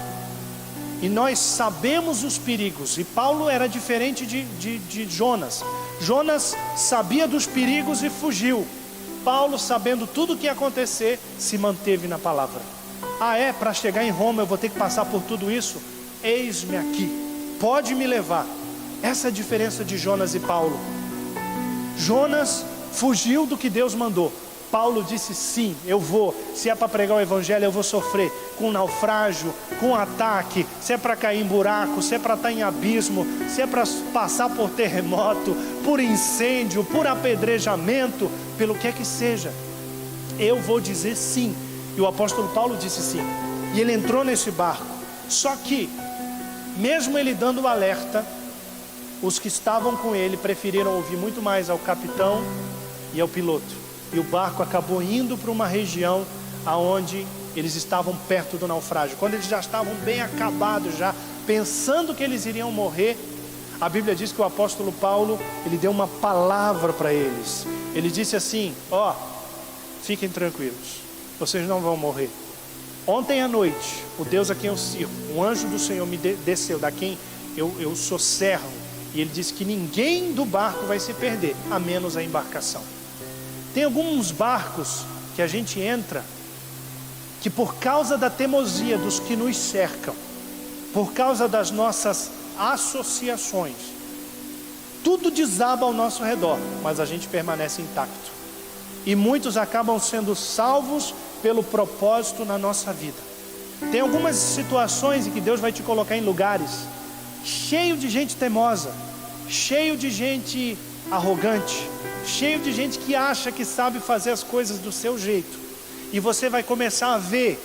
E nós sabemos os perigos. E Paulo era diferente de Jonas. Jonas sabia dos perigos e fugiu. Paulo, sabendo tudo o que ia acontecer, se manteve na palavra. Para chegar em Roma eu vou ter que passar por tudo isso? Eis-me aqui, pode me levar. Essa é a diferença de Jonas e Paulo. Jonas fugiu do que Deus mandou. Paulo disse: sim, eu vou. Se é para pregar o evangelho, eu vou sofrer com naufrágio, com ataque. Se é para cair em buraco, se é para estar em abismo, se é para passar por terremoto, por incêndio, por apedrejamento, pelo que é que seja, eu vou dizer sim. E o apóstolo Paulo disse sim. E ele entrou nesse barco. Só que, mesmo ele dando o alerta, os que estavam com ele preferiram ouvir muito mais ao capitão e ao piloto. E o barco acabou indo para uma região aonde eles estavam perto do naufrágio. Quando eles já estavam bem acabados, já pensando que eles iriam morrer, a Bíblia diz que o apóstolo Paulo, ele deu uma palavra para eles. Ele disse assim: fiquem tranquilos, vocês não vão morrer. Ontem à noite, o Deus a quem eu sirvo, um anjo do Senhor me desceu, da quem eu sou servo, e ele disse que ninguém do barco vai se perder, a menos a embarcação. Tem alguns barcos que a gente entra, que por causa da teimosia dos que nos cercam, por causa das nossas associações, tudo desaba ao nosso redor, mas a gente permanece intacto. E muitos acabam sendo salvos pelo propósito na nossa vida. Tem algumas situações em que Deus vai te colocar em lugares cheio de gente teimosa, cheio de gente arrogante, cheio de gente que acha que sabe fazer as coisas do seu jeito. E você vai começar a ver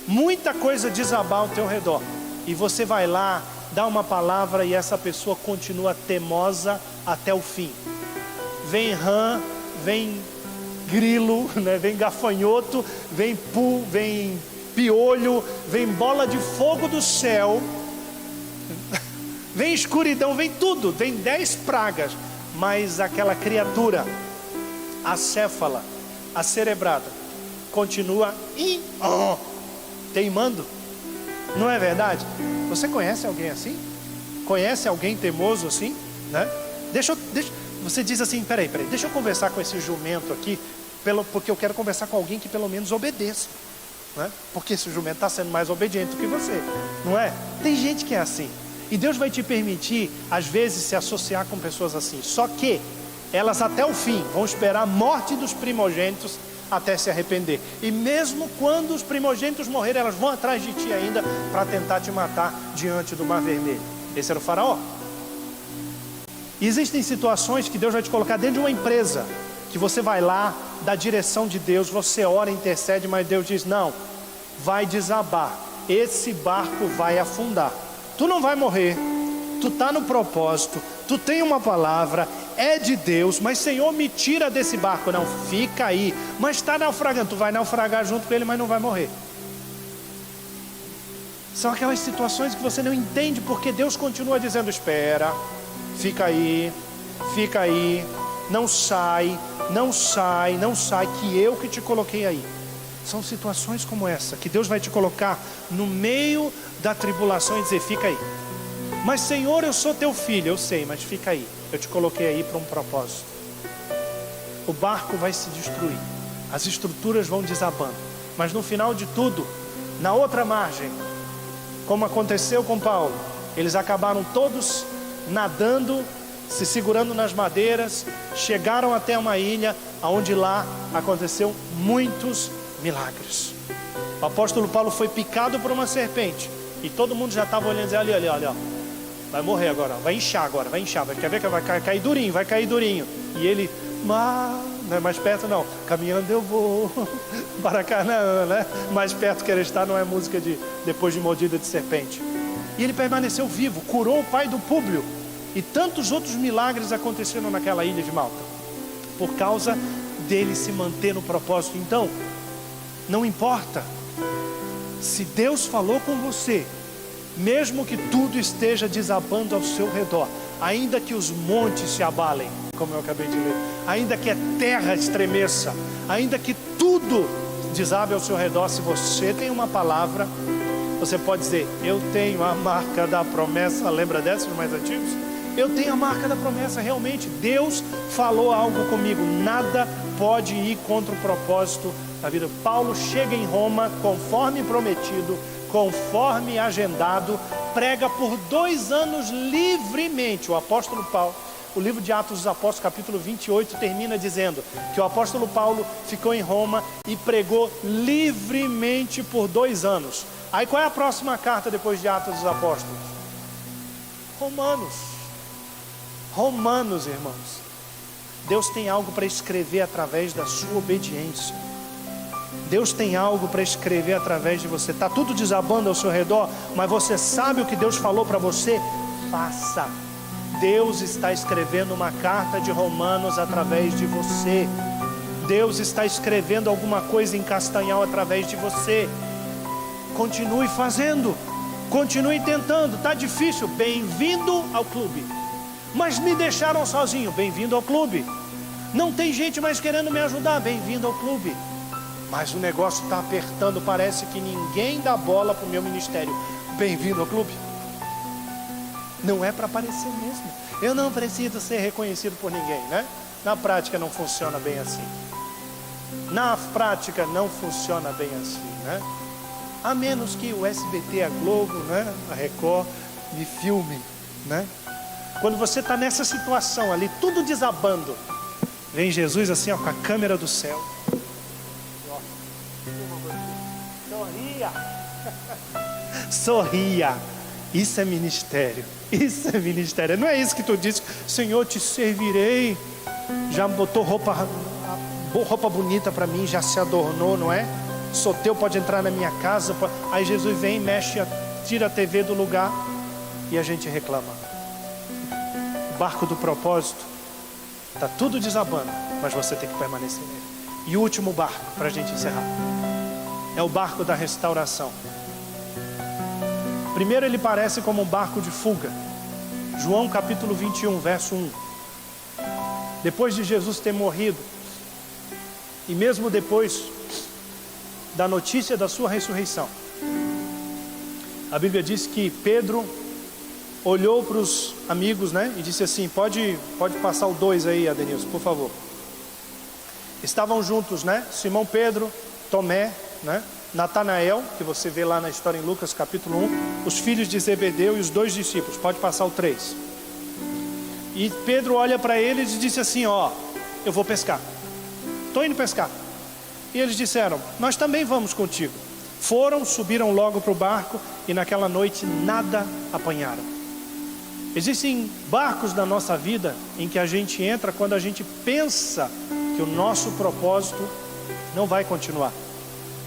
muita coisa desabar ao teu redor. E você vai lá, dá uma palavra e essa pessoa continua teimosa até o fim. Vem rã, vem grilo, né? Vem gafanhoto, vem piolho, vem bola de fogo do céu, vem escuridão, vem tudo, vem 10 pragas. Mas aquela criatura acéfala, acerebrada, continua teimando. Não é verdade? Você conhece alguém assim? Conhece alguém teimoso assim? Né? Você diz assim: peraí, deixa eu conversar com esse jumento aqui, porque eu quero conversar com alguém que pelo menos obedeça, né? Porque esse jumento está sendo mais obediente do que você, não é? Tem gente que é assim. E Deus vai te permitir, às vezes, se associar com pessoas assim. Só que elas até o fim vão esperar a morte dos primogênitos até se arrepender. E mesmo quando os primogênitos morrerem, elas vão atrás de ti ainda para tentar te matar diante do Mar Vermelho. Esse era o faraó. E existem situações que Deus vai te colocar dentro de uma empresa, que você vai lá, dá direção de Deus, você ora, intercede, mas Deus diz: não, vai desabar, esse barco vai afundar. Tu não vai morrer, tu está no propósito, tu tem uma palavra, é de Deus, mas Senhor, me tira desse barco. Não, fica aí, mas está naufragando, tu vai naufragar junto com ele, mas não vai morrer. São aquelas situações que você não entende, porque Deus continua dizendo: espera, fica aí, não sai, que eu que te coloquei aí. São situações como essa, que Deus vai te colocar no meio da tribulação e dizer: fica aí. Mas Senhor, eu sou teu filho. Eu sei, mas fica aí, eu te coloquei aí para um propósito. O barco vai se destruir, as estruturas vão desabando, mas no final de tudo, na outra margem, como aconteceu com Paulo, eles acabaram todos nadando se segurando nas madeiras, chegaram até uma ilha, onde lá aconteceu muitos milagres. O apóstolo Paulo foi picado por uma serpente, e todo mundo já estava olhando, ali, ó, vai morrer agora, vai inchar agora, quer ver que vai cair durinho, e ele, não é mais perto não, caminhando eu vou para Canaã, né? Mais perto que ele está, não é música de depois de mordida de serpente. E ele permaneceu vivo, curou o pai do Públio, e tantos outros milagres aconteceram naquela ilha de Malta, por causa dele se manter no propósito. Então, não importa se Deus falou com você, mesmo que tudo esteja desabando ao seu redor, ainda que os montes se abalem, como eu acabei de ler, ainda que a terra estremeça, ainda que tudo desabe ao seu redor, se você tem uma palavra, você pode dizer: eu tenho a marca da promessa. Lembra dessa dos mais antigos? Eu tenho a marca da promessa, realmente Deus falou algo comigo, nada pode ir contra o propósito da vida. Paulo chega em Roma conforme prometido, conforme agendado, prega por 2 anos livremente. O apóstolo Paulo, o livro de Atos dos Apóstolos, capítulo 28, termina dizendo que o apóstolo Paulo ficou em Roma e pregou livremente por 2 anos. Aí qual é a próxima carta depois de Atos dos Apóstolos? Romanos, irmãos. Deus tem algo para escrever através da sua obediência. Deus tem algo para escrever através de você. Está tudo desabando ao seu redor, mas você sabe o que Deus falou para você? Faça. Deus está escrevendo uma carta de Romanos através de você. Deus está escrevendo alguma coisa em Castanhal através de você. Continue fazendo, continue tentando. Está difícil, bem-vindo ao clube. Mas me deixaram sozinho, bem-vindo ao clube. Não tem gente mais querendo me ajudar, bem-vindo ao clube. Mas o negócio está apertando, parece que ninguém dá bola para o meu ministério, bem-vindo ao clube. Não é para aparecer mesmo. Eu não preciso ser reconhecido por ninguém, né? Na prática não funciona bem assim. Na prática não funciona bem assim, né? A menos que o SBT, a Globo, né, a Record me filme, né? Quando você está nessa situação ali, tudo desabando, vem Jesus assim, ó, com a câmera do céu. Sorria. Sorria. Isso é ministério. Isso é ministério. Não é isso que tu disse: Senhor, te servirei. Já botou roupa bonita para mim, já se adornou, não é? Sou teu, pode entrar na minha casa. Aí Jesus vem, mexe, tira a TV do lugar e a gente reclama. O barco do propósito está tudo desabando, mas você tem que permanecer nele. E o último barco, para a gente encerrar, é o barco da restauração. Primeiro ele parece como um barco de fuga. João capítulo 21, verso 1. Depois de Jesus ter morrido, e mesmo depois da notícia da sua ressurreição, a Bíblia diz que Pedro olhou para os amigos, né, e disse assim: pode passar o 2 aí, Adenilson, por favor. Estavam juntos, né, Simão Pedro, Tomé, né, Natanael, que você vê lá na história em Lucas capítulo 1, os filhos de Zebedeu e os 2 discípulos. Pode passar o 3. E Pedro olha para eles e disse assim: ó, eu vou pescar, estou indo pescar. E eles disseram: nós também vamos contigo. Foram, subiram logo para o barco e naquela noite nada apanharam. Existem barcos da nossa vida em que a gente entra quando a gente pensa que o nosso propósito não vai continuar.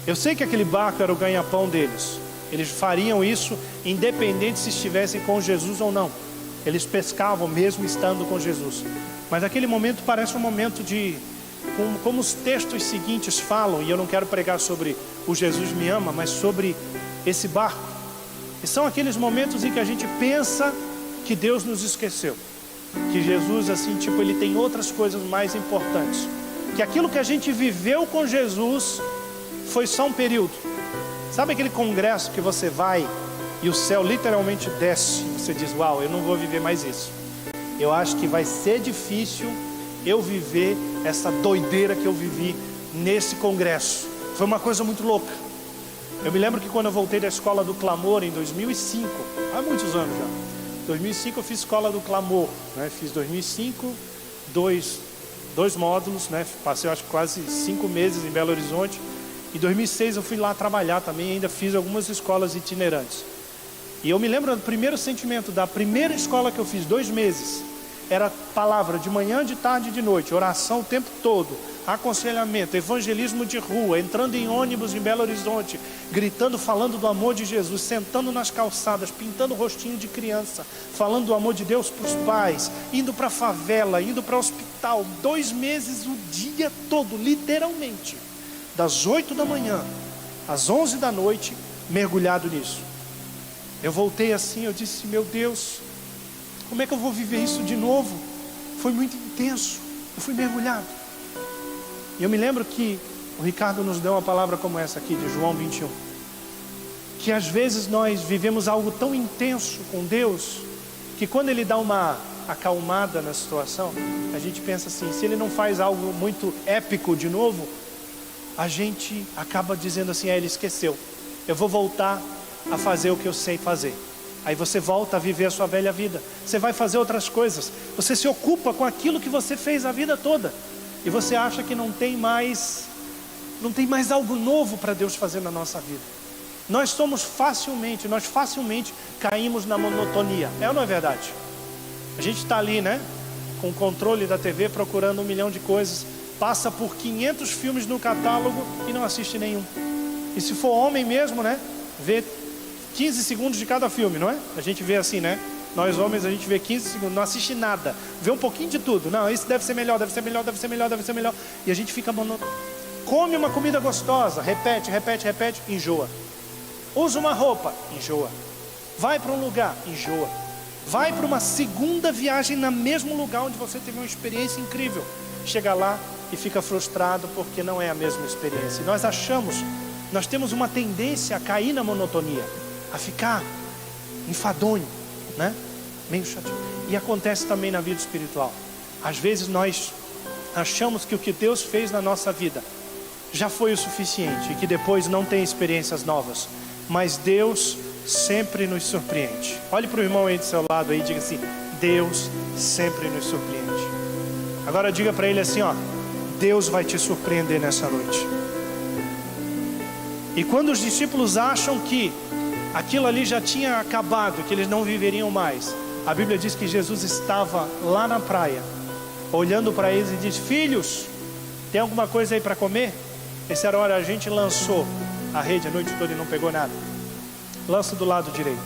Eu sei que aquele barco era o ganha-pão deles. Eles fariam isso independente se estivessem com Jesus ou não. Eles pescavam mesmo estando com Jesus. Mas aquele momento parece um momento de... Como os textos seguintes falam, e eu não quero pregar sobre o Jesus me ama, mas sobre esse barco. E são aqueles momentos em que a gente pensa que Deus nos esqueceu. Que Jesus, assim, tipo, ele tem outras coisas mais importantes. Que aquilo que a gente viveu com Jesus foi só um período. Sabe aquele congresso que você vai e o céu literalmente desce? Você diz: uau, eu não vou viver mais isso. Eu acho que vai ser difícil eu viver essa doideira que eu vivi nesse congresso. Foi uma coisa muito louca. Eu me lembro que quando eu voltei da escola do clamor em 2005, há muitos anos já, 2005 eu fiz Escola do Clamor, né? Fiz 2005, dois módulos, né? Passei acho que quase 5 meses em Belo Horizonte. Em 2006 eu fui lá trabalhar também, ainda fiz algumas escolas itinerantes. E eu me lembro do primeiro sentimento da primeira escola que eu fiz, 2 meses. Era palavra de manhã, de tarde e de noite, oração o tempo todo, aconselhamento, evangelismo de rua, entrando em ônibus em Belo Horizonte, gritando, falando do amor de Jesus, sentando nas calçadas, pintando o rostinho de criança, falando do amor de Deus para os pais, indo para a favela, indo para o hospital, 2 meses o dia todo, literalmente, das 8 da manhã às 11 da noite, mergulhado nisso. Eu voltei assim, eu disse, meu Deus, como é que eu vou viver isso de novo? Foi muito intenso, eu fui mergulhado. E eu me lembro que o Ricardo nos deu uma palavra como essa aqui, de João 21. Que às vezes nós vivemos algo tão intenso com Deus, que quando Ele dá uma acalmada na situação, a gente pensa assim, se Ele não faz algo muito épico de novo, a gente acaba dizendo assim, Ele esqueceu, eu vou voltar a fazer o que eu sei fazer. Aí você volta a viver a sua velha vida, você vai fazer outras coisas, você se ocupa com aquilo que você fez a vida toda, e você acha que não tem mais algo novo para Deus fazer na nossa vida. Nós facilmente caímos na monotonia, é ou não é verdade? A gente está ali, né, com o controle da TV, procurando 1 milhão de coisas, passa por 500 filmes no catálogo e não assiste nenhum. E se for homem mesmo, né, vê 15 segundos de cada filme, não é? A gente vê assim, né? Nós homens, a gente vê 15 segundos, não assiste nada, vê um pouquinho de tudo. Não, isso deve ser melhor, deve ser melhor, deve ser melhor, deve ser melhor. E a gente fica come uma comida gostosa, repete, enjoa. Usa uma roupa, enjoa. Vai para um lugar, enjoa. Vai para uma segunda viagem no mesmo lugar onde você teve uma experiência incrível. Chega lá e fica frustrado porque não é a mesma experiência. E nós temos uma tendência a cair na monotonia, a ficar enfadonho, né? Meio chato. E acontece também na vida espiritual. Às vezes nós achamos que o que Deus fez na nossa vida já foi o suficiente e que depois não tem experiências novas. Mas Deus sempre nos surpreende. Olhe para o irmão aí do seu lado aí e diga assim, Deus sempre nos surpreende. Agora diga para ele assim, ó, Deus vai te surpreender nessa noite. E quando os discípulos acham que aquilo ali já tinha acabado, que eles não viveriam mais, a Bíblia diz que Jesus estava lá na praia, olhando para eles e disse, filhos, tem alguma coisa aí para comer? Essa era a hora, a gente lançou a rede a noite toda e não pegou nada. Lança do lado direito.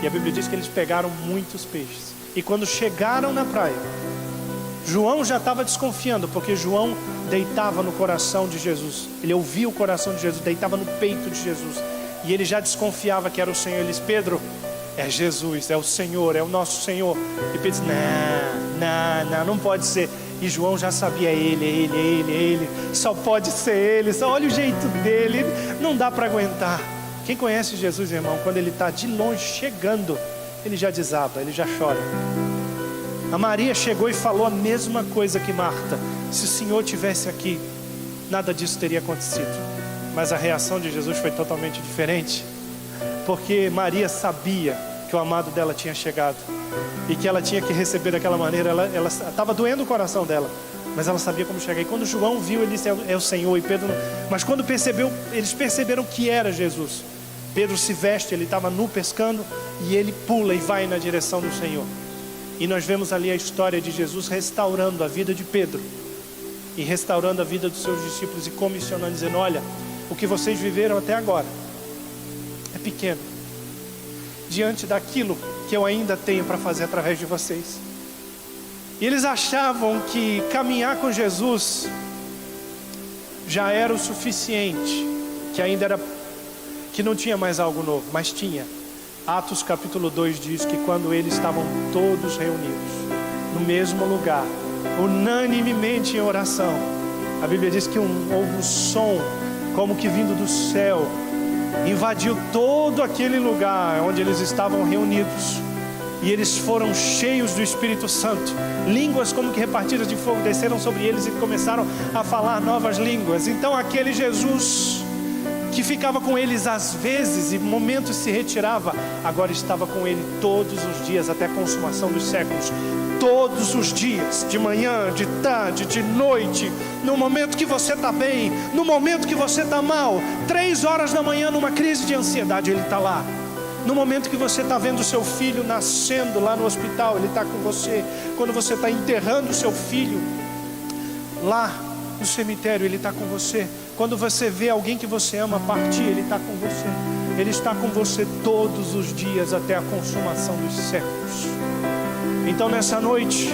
E a Bíblia diz que eles pegaram muitos peixes. E quando chegaram na praia, João já estava desconfiando, porque João deitava no coração de Jesus. Ele ouvia o coração de Jesus, deitava no peito de Jesus. E ele já desconfiava que era o Senhor. Ele disse, Pedro, é Jesus, é o Senhor, é o nosso Senhor. E Pedro disse, não pode ser. E João já sabia, ele, só pode ser ele, só olha o jeito dele, não dá para aguentar. Quem conhece Jesus, irmão, quando ele está de longe chegando, ele já desaba, ele já chora. A Maria chegou e falou a mesma coisa que Marta. Se o Senhor tivesse aqui, nada disso teria acontecido. Mas a reação de Jesus foi totalmente diferente, porque Maria sabia que o amado dela tinha chegado e que ela tinha que receber daquela maneira. Ela estava doendo o coração dela, mas ela sabia como chegar. E quando João viu, ele disse, é o Senhor. E Pedro, mas quando eles perceberam que era Jesus, Pedro se veste, ele estava nu pescando, e ele pula e vai na direção do Senhor. E nós vemos ali a história de Jesus restaurando a vida de Pedro e restaurando a vida dos seus discípulos e comissionando, dizendo, olha, o que vocês viveram até agora é pequeno diante daquilo que eu ainda tenho para fazer através de vocês. E eles achavam que caminhar com Jesus já era o suficiente, que não tinha mais algo novo, mas tinha. Atos capítulo 2 diz que quando eles estavam todos reunidos no mesmo lugar, unanimemente em oração, a Bíblia diz que houve um som como que vindo do céu, invadiu todo aquele lugar onde eles estavam reunidos, e eles foram cheios do Espírito Santo. Línguas como que repartidas de fogo desceram sobre eles e começaram a falar novas línguas. Então aquele Jesus que ficava com eles às vezes e momentos se retirava, agora estava com ele todos os dias até a consumação dos séculos. Todos os dias, de manhã, de tarde, de noite, no momento que você está bem, no momento que você está mal, 3 horas da manhã numa crise de ansiedade, ele está lá. No momento que você está vendo seu filho nascendo lá no hospital, ele está com você. Quando você está enterrando seu filho lá no cemitério, ele está com você. Quando você vê alguém que você ama partir, ele está com você. Ele está com você todos os dias até a consumação dos séculos. Então nessa noite,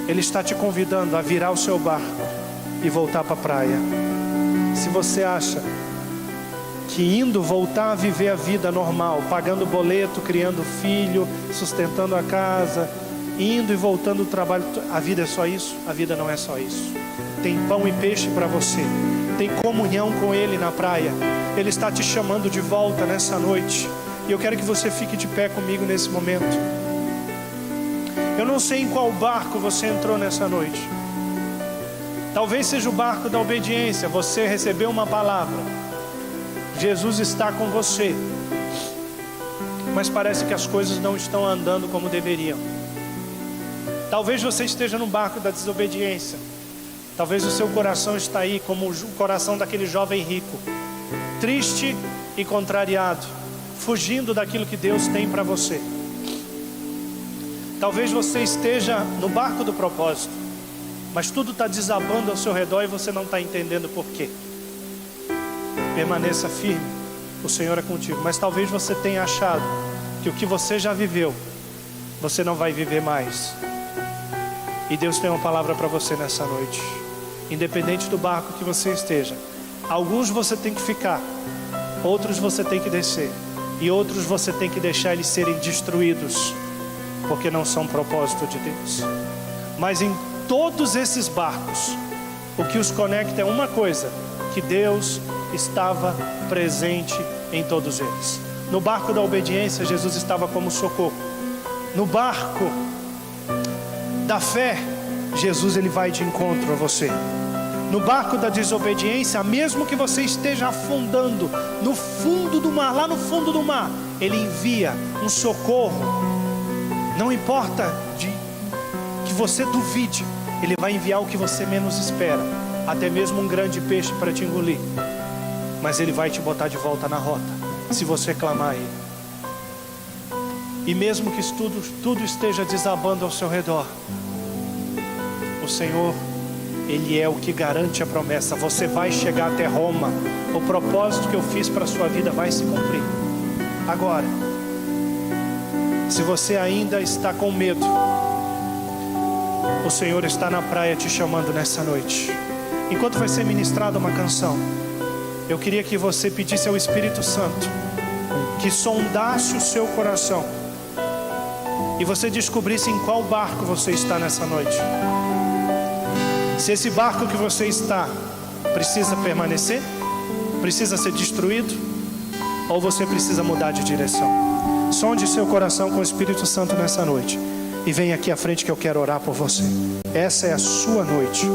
ele está te convidando a virar o seu barco e voltar para a praia. Se você acha que indo voltar a viver a vida normal, pagando boleto, criando filho, sustentando a casa, indo e voltando do trabalho, a vida é só isso? A vida não é só isso. Tem pão e peixe para você, tem comunhão com Ele na praia. Ele está te chamando de volta nessa noite, e eu quero que você fique de pé comigo nesse momento. Eu não sei em qual barco você entrou nessa noite. Talvez seja o barco da obediência. Você recebeu uma palavra, Jesus está com você, mas parece que as coisas não estão andando como deveriam. Talvez você esteja no barco da desobediência. Talvez o seu coração está aí como o coração daquele jovem rico, triste e contrariado, fugindo daquilo que Deus tem para você. Talvez você esteja no barco do propósito, mas tudo está desabando ao seu redor e você não está entendendo por quê. Permaneça firme, o Senhor é contigo. Mas talvez você tenha achado que o que você já viveu, você não vai viver mais. E Deus tem uma palavra para você nessa noite. Independente do barco que você esteja, alguns você tem que ficar, outros você tem que descer, e outros você tem que deixar eles serem destruídos, porque não são propósito de Deus. Mas em todos esses barcos, o que os conecta é uma coisa: que Deus estava presente em todos eles. No barco da obediência, Jesus estava como socorro. No barco da fé, Jesus ele vai de encontro a você. No barco da desobediência, mesmo que você esteja afundando no fundo do mar, lá no fundo do mar, ele envia um socorro. Não importa que você duvide, ele vai enviar o que você menos espera, até mesmo um grande peixe para te engolir. Mas ele vai te botar de volta na rota, se você clamar a ele. E mesmo que tudo esteja desabando ao seu redor, o Senhor, Ele é o que garante a promessa. Você vai chegar até Roma. O propósito que eu fiz para a sua vida vai se cumprir. Agora, se você ainda está com medo, o Senhor está na praia te chamando nessa noite. Enquanto vai ser ministrada uma canção, eu queria que você pedisse ao Espírito Santo que sondasse o seu coração e você descobrisse em qual barco você está nessa noite. Se esse barco que você está precisa permanecer, precisa ser destruído, ou você precisa mudar de direção. Sonde seu coração com o Espírito Santo nessa noite e venha aqui à frente que eu quero orar por você. Essa é a sua noite.